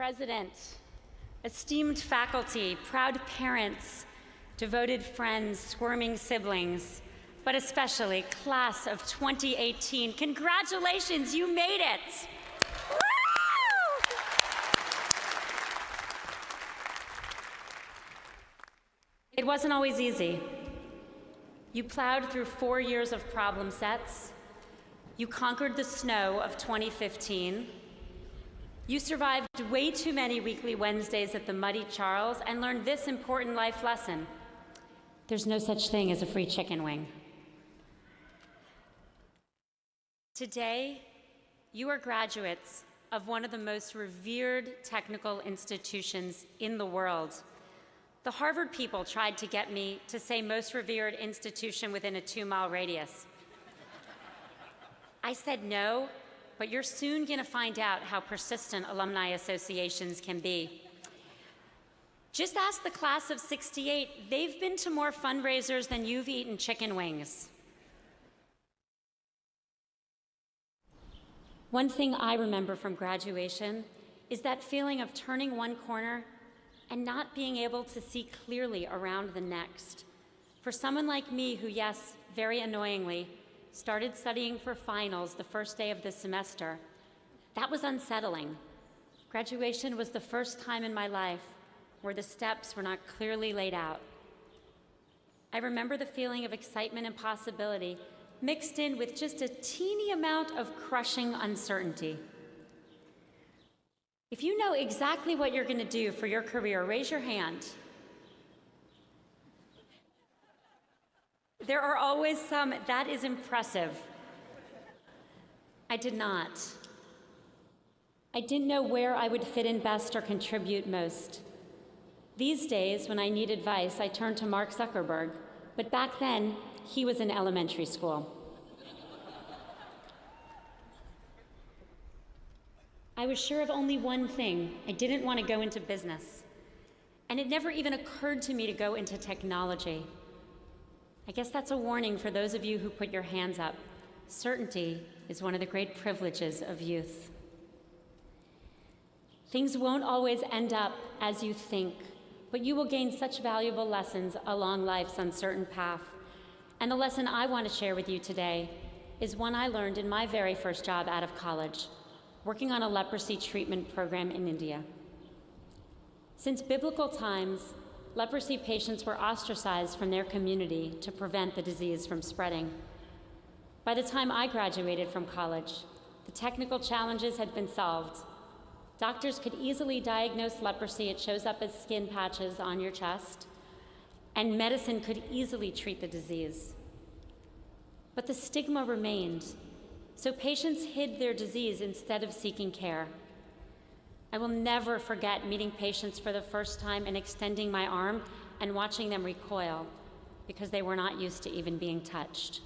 President, esteemed faculty, proud parents, devoted friends, squirming siblings, but especially class of 2018, congratulations, you made it! Woo! It wasn't always easy. You plowed through 4 years of problem sets. You conquered the snow of 2015. You survived way too many weekly Wednesdays at the Muddy Charles and learned this important life lesson. There's no such thing as a free chicken wing. Today, you are graduates of one of the most revered technical institutions in the world. The Harvard people tried to get me to say most revered institution within a 2-mile radius. I said no, but you're soon going to find out how persistent alumni associations can be. Just ask the class of '68. They've been to more fundraisers than you've eaten chicken wings. One thing I remember from graduation is that feeling of turning one corner and not being able to see clearly around the next. For someone like me who, yes, very annoyingly, started studying for finals the first day of the semester, that was unsettling. Graduation was the first time in my life where the steps were not clearly laid out. I remember the feeling of excitement and possibility mixed in with just a teeny amount of crushing uncertainty. If you know exactly what you're going to do for your career, raise your hand. There are always some. That is impressive. I did not. I didn't know where I would fit in best or contribute most. These days, when I need advice, I turn to Mark Zuckerberg, but back then, he was in elementary school. I was sure of only one thing. I didn't want to go into business. And it never even occurred to me to go into technology. I guess that's a warning for those of you who put your hands up. Certainty is one of the great privileges of youth. Things won't always end up as you think, but you will gain such valuable lessons along life's uncertain path. And the lesson I want to share with you today is one I learned in my very first job out of college, working on a leprosy treatment program in India. Since biblical times, leprosy patients were ostracized from their community to prevent the disease from spreading. By the time I graduated from college, the technical challenges had been solved. Doctors could easily diagnose leprosy. It shows up as skin patches on your chest, and medicine could easily treat the disease. But the stigma remained, so patients hid their disease instead of seeking care. I will never forget meeting patients for the first time and extending my arm and watching them recoil because they were not used to even being touched.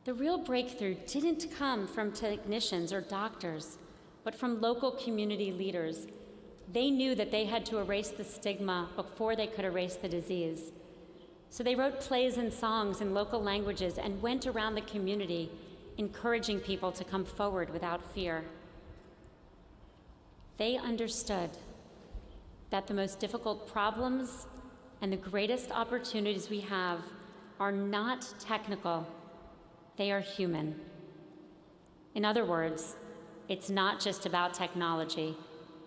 The real breakthrough didn't come from technicians or doctors, but from local community leaders. They knew that they had to erase the stigma before they could erase the disease. So they wrote plays and songs in local languages and went around the community, encouraging people to come forward without fear. They understood that the most difficult problems and the greatest opportunities we have are not technical, they are human. In other words, it's not just about technology,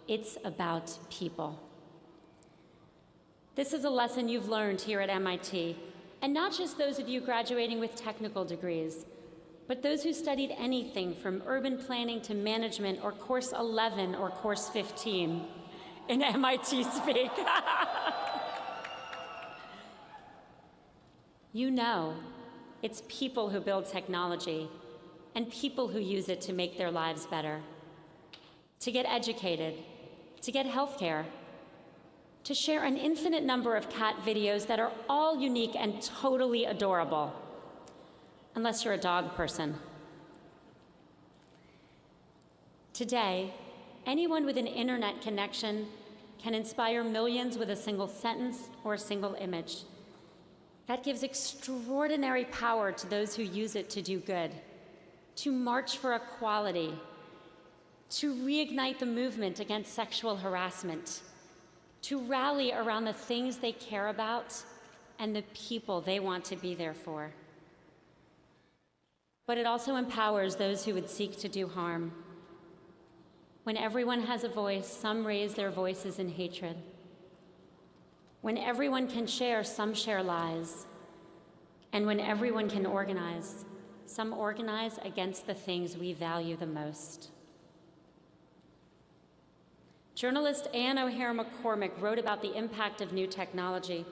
it's about people. This is a lesson you've learned here at MIT, and not just those of you graduating with technical degrees, but those who studied anything from urban planning to management or course 11 or course 15 in MIT speak. You know, it's people who build technology and people who use it to make their lives better, to get educated, to get healthcare, to share an infinite number of cat videos that are all unique and totally adorable. Unless you're a dog person. Today, anyone with an internet connection can inspire millions with a single sentence or a single image. That gives extraordinary power to those who use it to do good, to march for equality, to reignite the movement against sexual harassment, to rally around the things they care about and the people they want to be there for. But it also empowers those who would seek to do harm. When everyone has a voice, some raise their voices in hatred. When everyone can share, some share lies. And when everyone can organize, some organize against the things we value the most. Journalist Anne O'Hare McCormick wrote about the impact of new technology.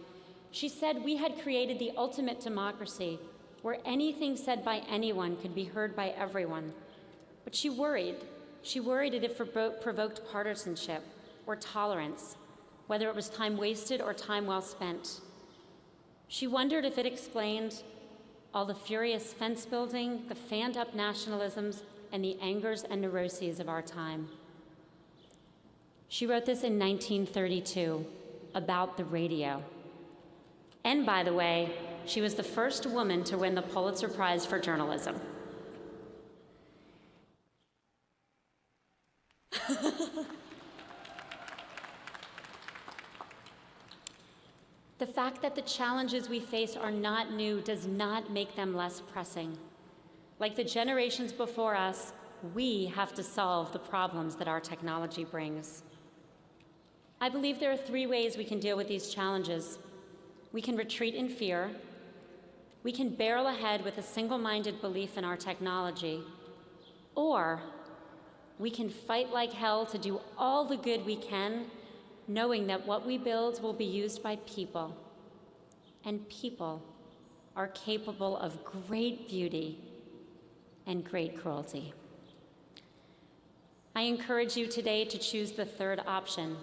She said we had created the ultimate democracy where anything said by anyone could be heard by everyone. But she worried. She worried it provoked partisanship or tolerance, whether it was time wasted or time well spent. She wondered if it explained all the furious fence building, the fanned up nationalisms, and the angers and neuroses of our time. She wrote this in 1932 about the radio. And by the way, she was the first woman to win the Pulitzer Prize for journalism. The fact that the challenges we face are not new does not make them less pressing. Like the generations before us, we have to solve the problems that our technology brings. I believe there are 3 ways we can deal with these challenges. We can retreat in fear, we can barrel ahead with a single-minded belief in our technology, or we can fight like hell to do all the good we can, knowing that what we build will be used by people, and people are capable of great beauty and great cruelty. I encourage you today to choose the 3rd option,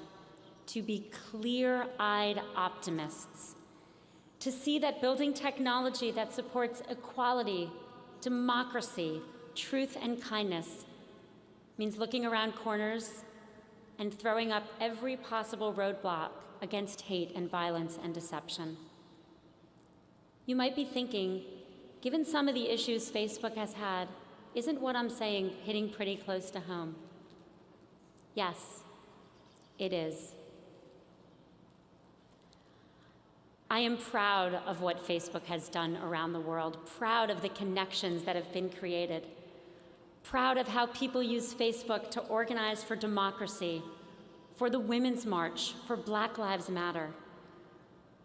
to be clear-eyed optimists, to see that building technology that supports equality, democracy, truth, and kindness means looking around corners and throwing up every possible roadblock against hate and violence and deception. You might be thinking, given some of the issues Facebook has had, isn't what I'm saying hitting pretty close to home? Yes, it is. I am proud of what Facebook has done around the world, proud of the connections that have been created, proud of how people use Facebook to organize for democracy, for the Women's March, for Black Lives Matter.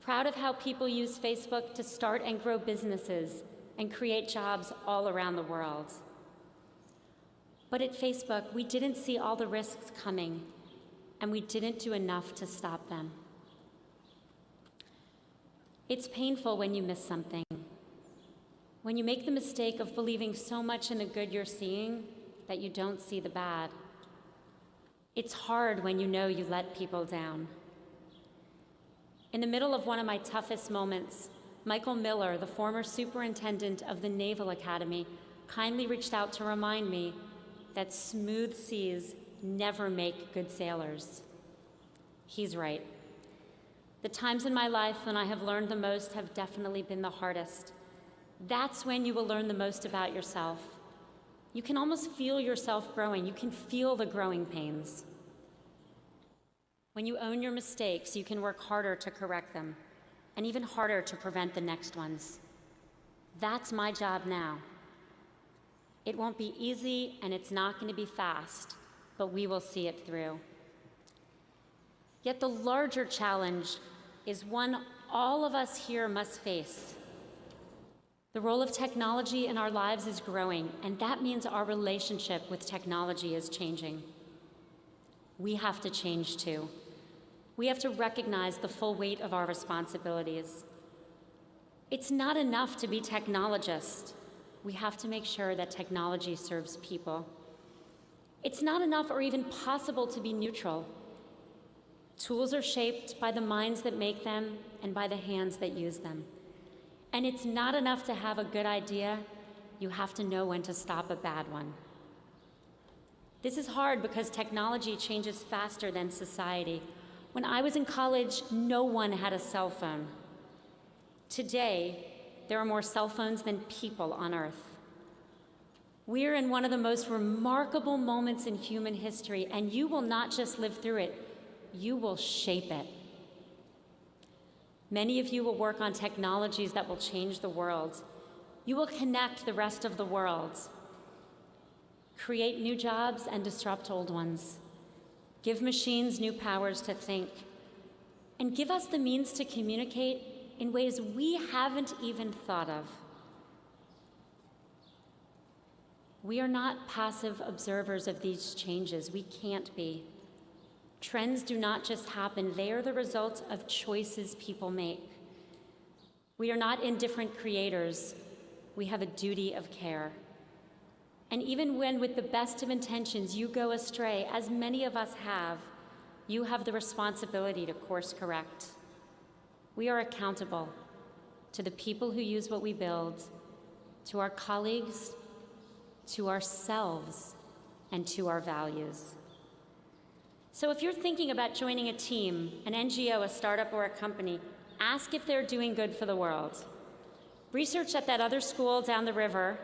Proud of how people use Facebook to start and grow businesses and create jobs all around the world. But at Facebook, we didn't see all the risks coming, and we didn't do enough to stop them. It's painful when you miss something, when you make the mistake of believing so much in the good you're seeing that you don't see the bad. It's hard when you know you let people down. In the middle of one of my toughest moments, Michael Miller, the former superintendent of the Naval Academy, kindly reached out to remind me that smooth seas never make good sailors. He's right. The times in my life when I have learned the most have definitely been the hardest. That's when you will learn the most about yourself. You can almost feel yourself growing. You can feel the growing pains. When you own your mistakes, you can work harder to correct them, and even harder to prevent the next ones. That's my job now. It won't be easy, and it's not going to be fast, but we will see it through. Yet the larger challenge is one all of us here must face. The role of technology in our lives is growing, and that means our relationship with technology is changing. We have to change too. We have to recognize the full weight of our responsibilities. It's not enough to be technologists. We have to make sure that technology serves people. It's not enough or even possible to be neutral. Tools are shaped by the minds that make them and by the hands that use them. And it's not enough to have a good idea. You have to know when to stop a bad one. This is hard because technology changes faster than society. When I was in college, no one had a cell phone. Today, there are more cell phones than people on Earth. We are in one of the most remarkable moments in human history, and you will not just live through it, you will shape it. Many of you will work on technologies that will change the world. You will connect the rest of the world, create new jobs and disrupt old ones, give machines new powers to think, and give us the means to communicate in ways we haven't even thought of. We are not passive observers of these changes. We can't be. Trends do not just happen. They are the result of choices people make. We are not indifferent creators. We have a duty of care. And even when with the best of intentions you go astray, as many of us have, you have the responsibility to course correct. We are accountable to the people who use what we build, to our colleagues, to ourselves, and to our values. So if you're thinking about joining a team, an NGO, a startup, or a company, ask if they're doing good for the world. Research at that other school down the river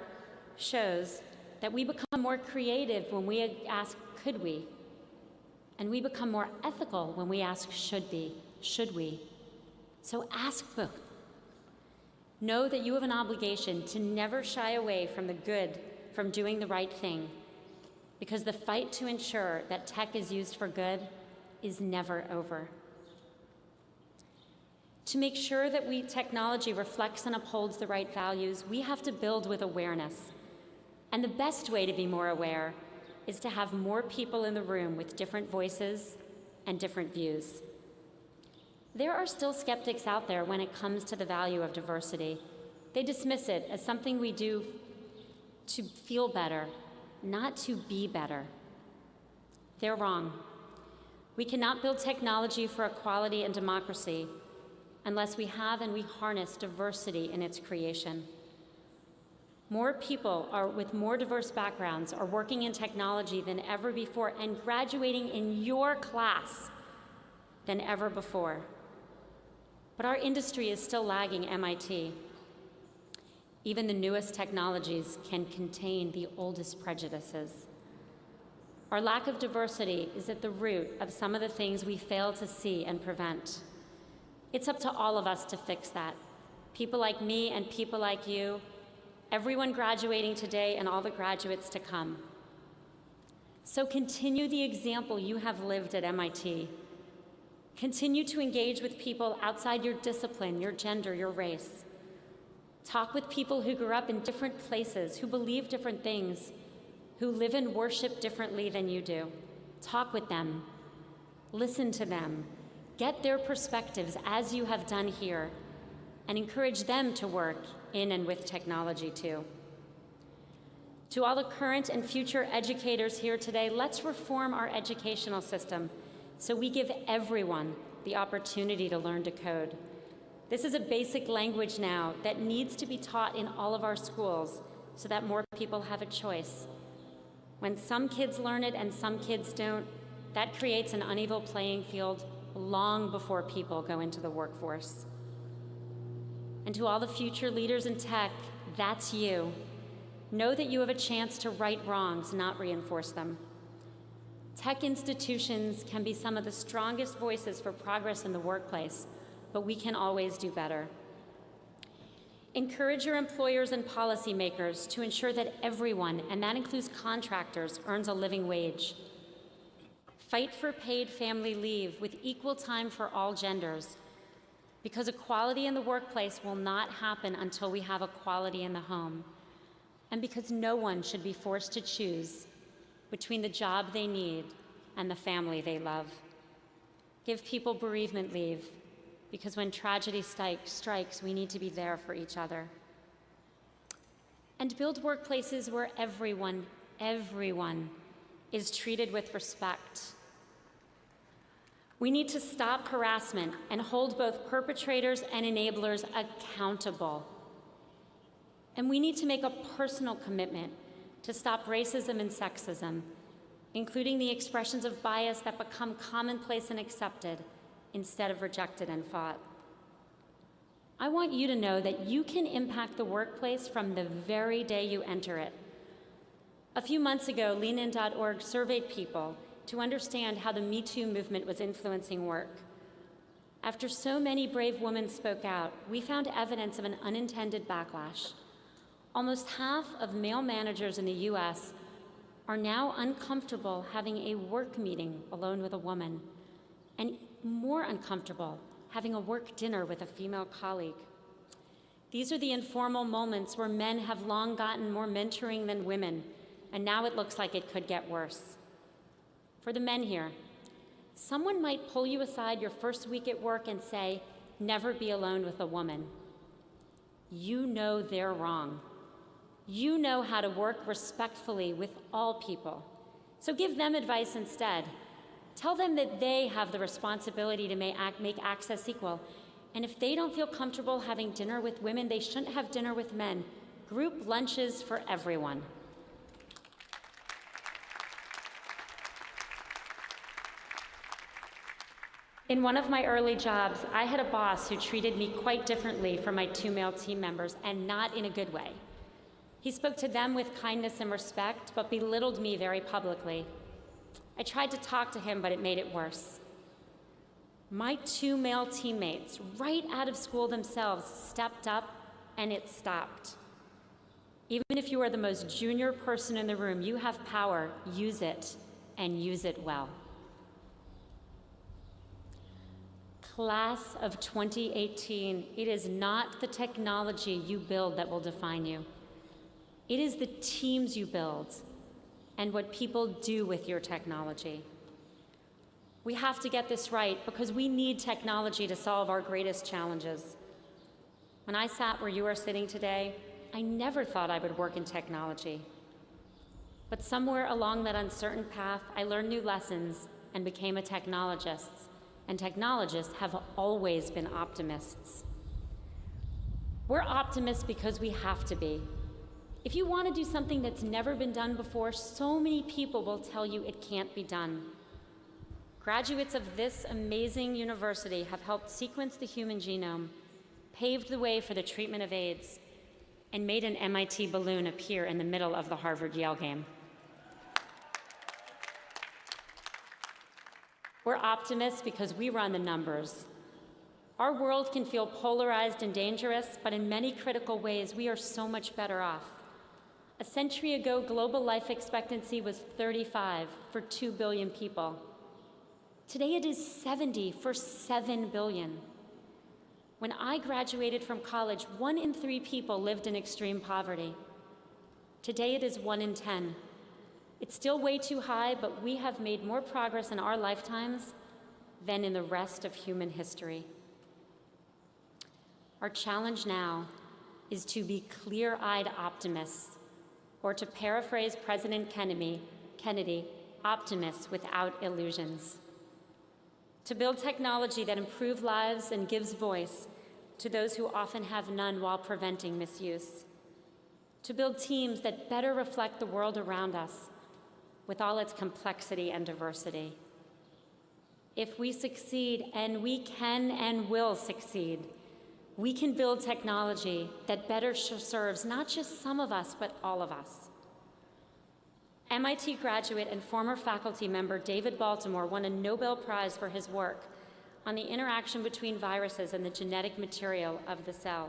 shows that we become more creative when we ask, could we? And we become more ethical when we ask, should we? So ask both. Know that you have an obligation to never shy away from the good, from doing the right thing, because the fight to ensure that tech is used for good is never over. To make sure that technology reflects and upholds the right values, we have to build with awareness. And the best way to be more aware is to have more people in the room with different voices and different views. There are still skeptics out there when it comes to the value of diversity. They dismiss it as something we do to feel better, not to be better. They're wrong. We cannot build technology for equality and democracy unless we have and we harness diversity in its creation. More people with more diverse backgrounds are working in technology than ever before and graduating in your class than ever before. But our industry is still lagging MIT. Even the newest technologies can contain the oldest prejudices. Our lack of diversity is at the root of some of the things we fail to see and prevent. It's up to all of us to fix that. People like me and people like you, everyone graduating today and all the graduates to come. So continue the example you have lived at MIT. Continue to engage with people outside your discipline, your gender, your race. Talk with people who grew up in different places, who believe different things, who live and worship differently than you do. Talk with them. Listen to them. Get their perspectives as you have done here, and encourage them to work in and with technology too. To all the current and future educators here today, let's reform our educational system so we give everyone the opportunity to learn to code. This is a basic language now that needs to be taught in all of our schools so that more people have a choice. When some kids learn it and some kids don't, that creates an unequal playing field long before people go into the workforce. And to all the future leaders in tech, that's you. Know that you have a chance to right wrongs, not reinforce them. Tech institutions can be some of the strongest voices for progress in the workplace, but we can always do better. Encourage your employers and policymakers to ensure that everyone, and that includes contractors, earns a living wage. Fight for paid family leave with equal time for all genders, because equality in the workplace will not happen until we have equality in the home, and because no one should be forced to choose between the job they need and the family they love. Give people bereavement leave, because when tragedy strikes, we need to be there for each other. And build workplaces where everyone is treated with respect. We need to stop harassment and hold both perpetrators and enablers accountable. And we need to make a personal commitment to stop racism and sexism, including the expressions of bias that become commonplace and accepted instead of rejected and fought. I want you to know that you can impact the workplace from the very day you enter it. A few months ago, leanin.org surveyed people to understand how the Me Too movement was influencing work. After so many brave women spoke out, we found evidence of an unintended backlash. Almost half of male managers in the US are now uncomfortable having a work meeting alone with a woman, and more uncomfortable having a work dinner with a female colleague. These are the informal moments where men have long gotten more mentoring than women, and now it looks like it could get worse. For the men here, someone might pull you aside your first week at work and say, "Never be alone with a woman." You know they're wrong. You know how to work respectfully with all people. So give them advice instead. Tell them that they have the responsibility to make access equal. And if they don't feel comfortable having dinner with women, they shouldn't have dinner with men. Group lunches for everyone. In one of my early jobs, I had a boss who treated me quite differently from my 2 male team members, and not in a good way. He spoke to them with kindness and respect, but belittled me very publicly. I tried to talk to him, but it made it worse. My 2 male teammates, right out of school themselves, stepped up, and it stopped. Even if you are the most junior person in the room, you have power. Use it, and use it well. Class of 2018, it is not the technology you build that will define you. It is the teams you build and what people do with your technology. We have to get this right because we need technology to solve our greatest challenges. When I sat where you are sitting today, I never thought I would work in technology. But somewhere along that uncertain path, I learned new lessons and became a technologist. And technologists have always been optimists. We're optimists because we have to be. If you want to do something that's never been done before, so many people will tell you it can't be done. Graduates of this amazing university have helped sequence the human genome, paved the way for the treatment of AIDS, and made an MIT balloon appear in the middle of the Harvard-Yale game. We're optimists because we run the numbers. Our world can feel polarized and dangerous, but in many critical ways, we are so much better off. A century ago, global life expectancy was 35 for 2 billion people. Today it is 70 for 7 billion. When I graduated from college, 1 in 3 people lived in extreme poverty. Today it is 1 in 10. It's still way too high, but we have made more progress in our lifetimes than in the rest of human history. Our challenge now is to be clear-eyed optimists, or to paraphrase President Kennedy, optimists without illusions. To build technology that improves lives and gives voice to those who often have none while preventing misuse. To build teams that better reflect the world around us, with all its complexity and diversity. If we succeed, and we can and will succeed, we can build technology that better serves not just some of us, but all of us. MIT graduate and former faculty member David Baltimore won a Nobel Prize for his work on the interaction between viruses and the genetic material of the cell.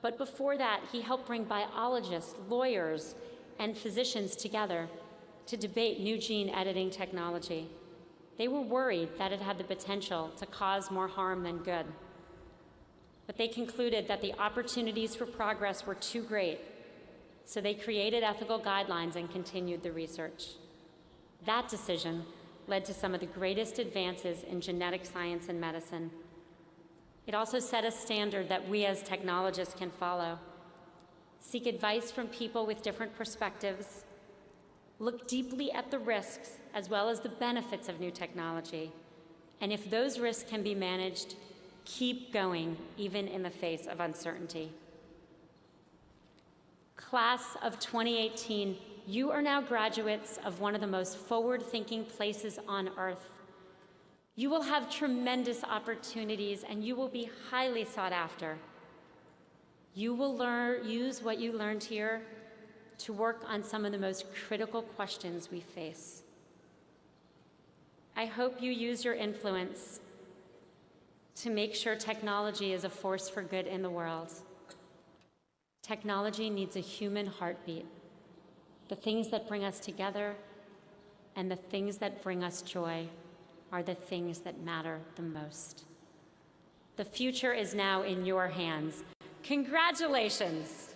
But before that, he helped bring biologists, lawyers, and physicians together to debate new gene editing technology. They were worried that it had the potential to cause more harm than good. But they concluded that the opportunities for progress were too great, so they created ethical guidelines and continued the research. That decision led to some of the greatest advances in genetic science and medicine. It also set a standard that we as technologists can follow. Seek advice from people with different perspectives. Look deeply at the risks as well as the benefits of new technology. And if those risks can be managed, keep going, even in the face of uncertainty. Class of 2018, you are now graduates of one of the most forward-thinking places on earth. You will have tremendous opportunities, and you will be highly sought after. You will use what you learned here to work on some of the most critical questions we face. I hope you use your influence to make sure technology is a force for good in the world. Technology needs a human heartbeat. The things that bring us together and the things that bring us joy are the things that matter the most. The future is now in your hands. Congratulations!